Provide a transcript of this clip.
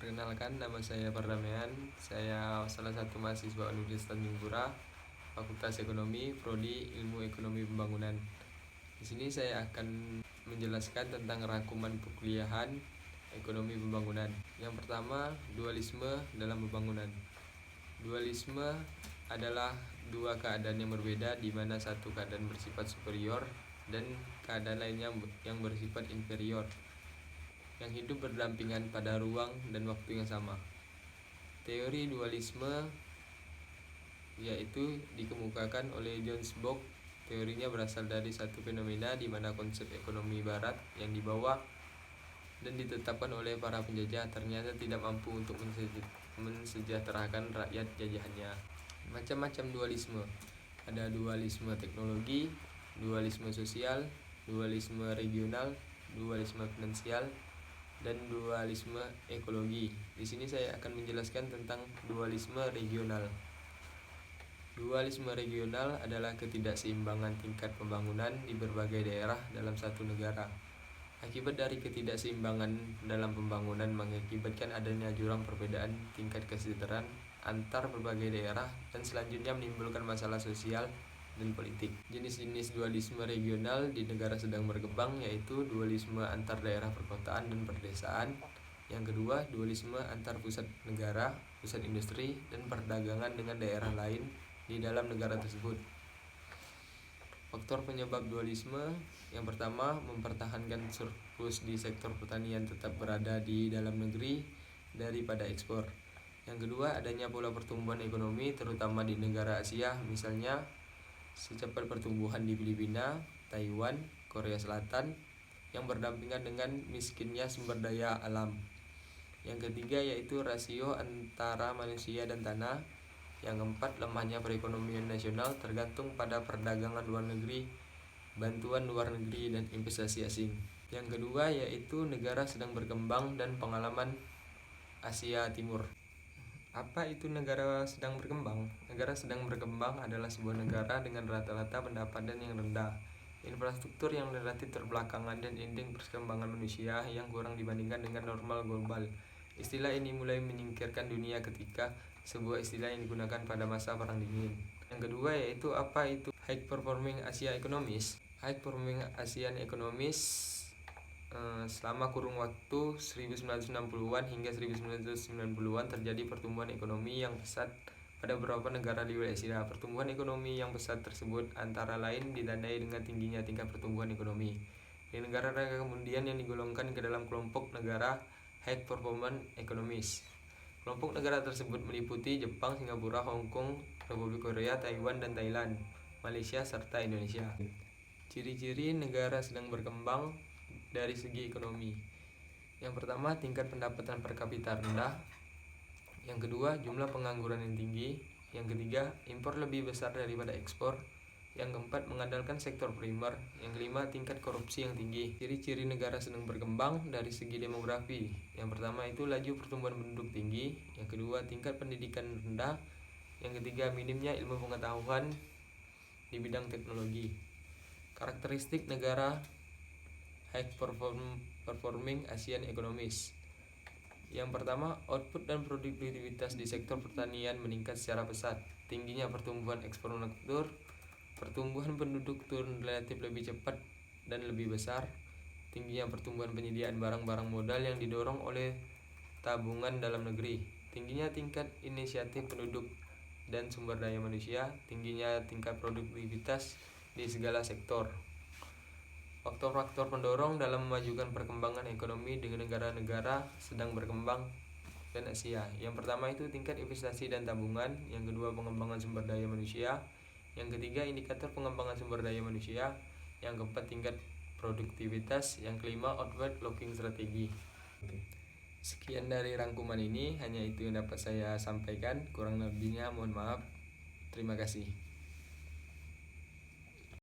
Perkenalkan, nama saya Pardamaian. Saya salah satu mahasiswa Universitas Tanjung Pura, Fakultas Ekonomi, Prodi Ilmu Ekonomi Pembangunan. Di sini saya akan menjelaskan tentang rangkuman perkuliahan Ekonomi Pembangunan. Yang pertama, dualisme dalam pembangunan. Dualisme adalah dua keadaan yang berbeda, di mana satu keadaan bersifat superior dan keadaan lainnya yang bersifat inferior, yang hidup berdampingan pada ruang dan waktu yang sama. Teori dualisme yaitu dikemukakan oleh John Bock. Teorinya berasal dari satu fenomena di mana konsep ekonomi barat yang dibawa dan ditetapkan oleh para penjajah ternyata tidak mampu untuk mensejahterakan rakyat jajahannya. Macam-macam dualisme. Ada dualisme teknologi, dualisme sosial, dualisme regional, dualisme finansial, dan dualisme ekologi. Di sini saya akan menjelaskan tentang dualisme regional. Dualisme regional adalah ketidakseimbangan tingkat pembangunan di berbagai daerah dalam satu negara. Akibat dari ketidakseimbangan dalam pembangunan mengakibatkan adanya jurang perbedaan tingkat kesejahteraan antar berbagai daerah dan selanjutnya menimbulkan masalah sosial dan politik. Jenis-jenis dualisme regional di negara sedang berkembang yaitu dualisme antar daerah perkotaan dan perdesaan. Yang kedua, dualisme antar pusat negara, pusat industri, dan perdagangan dengan daerah lain di dalam negara tersebut. Faktor penyebab dualisme: yang pertama, mempertahankan surplus di sektor pertanian tetap berada di dalam negeri daripada ekspor. Yang kedua, adanya pola pertumbuhan ekonomi terutama di negara Asia, misalnya secepat pertumbuhan di Filipina, Taiwan, Korea Selatan, yang berdampingan dengan miskinnya sumber daya alam. Yang ketiga yaitu rasio antara manusia dan tanah. Yang keempat, lemahnya perekonomian nasional tergantung pada perdagangan luar negeri, bantuan luar negeri, dan investasi asing. Yang kedua yaitu negara sedang berkembang dan pengalaman Asia Timur. Apa itu negara sedang berkembang? Negara sedang berkembang adalah sebuah negara dengan rata-rata pendapatan yang rendah, infrastruktur yang relatif terbelakangan, dan indeks perkembangan manusia yang kurang dibandingkan dengan normal global. Istilah ini mulai menyingkirkan dunia ketika sebuah istilah yang digunakan pada masa Perang Dingin. Yang kedua yaitu apa itu High Performing Asia Economies. High Performing Asian Economies selama kurun waktu 1960-an hingga 1990-an terjadi pertumbuhan ekonomi yang pesat pada beberapa negara di wilayah Asia. Pertumbuhan ekonomi yang pesat tersebut antara lain ditandai dengan tingginya tingkat pertumbuhan ekonomi di negara-negara kemudian yang digolongkan ke dalam kelompok negara High Performance Economies. Kelompok negara tersebut meliputi Jepang, Singapura, Hong Kong, Republik Korea, Taiwan, dan Thailand, Malaysia, serta Indonesia. Ciri-ciri negara sedang berkembang dari segi ekonomi. Yang pertama, tingkat pendapatan per kapita rendah. Yang kedua, jumlah pengangguran yang tinggi. Yang ketiga, impor lebih besar daripada ekspor. Yang keempat, mengandalkan sektor primer. Yang kelima, tingkat korupsi yang tinggi. Ciri-ciri negara sedang berkembang dari segi demografi. Yang pertama itu laju pertumbuhan penduduk tinggi. Yang kedua, tingkat pendidikan rendah. Yang ketiga, minimnya ilmu pengetahuan di bidang teknologi. Karakteristik negara High Performing Asian Economies. Yang pertama, output dan produktivitas di sektor pertanian meningkat secara pesat. Tingginya pertumbuhan ekspor manufaktur. Pertumbuhan penduduk turun relatif lebih cepat dan lebih besar. Tingginya pertumbuhan penyediaan barang-barang modal yang didorong oleh tabungan dalam negeri. Tingginya tingkat inisiatif penduduk dan sumber daya manusia. Tingginya tingkat produktivitas di segala sektor. Faktor-faktor pendorong dalam memajukan perkembangan ekonomi dengan negara-negara sedang berkembang dan Asia. Yang pertama itu tingkat investasi dan tabungan. Yang kedua, pengembangan sumber daya manusia. Yang ketiga, indikator pengembangan sumber daya manusia. Yang keempat, tingkat produktivitas. Yang kelima, outward looking strategi. Sekian dari rangkuman ini, hanya itu yang dapat saya sampaikan. Kurang lebihnya mohon maaf. Terima kasih.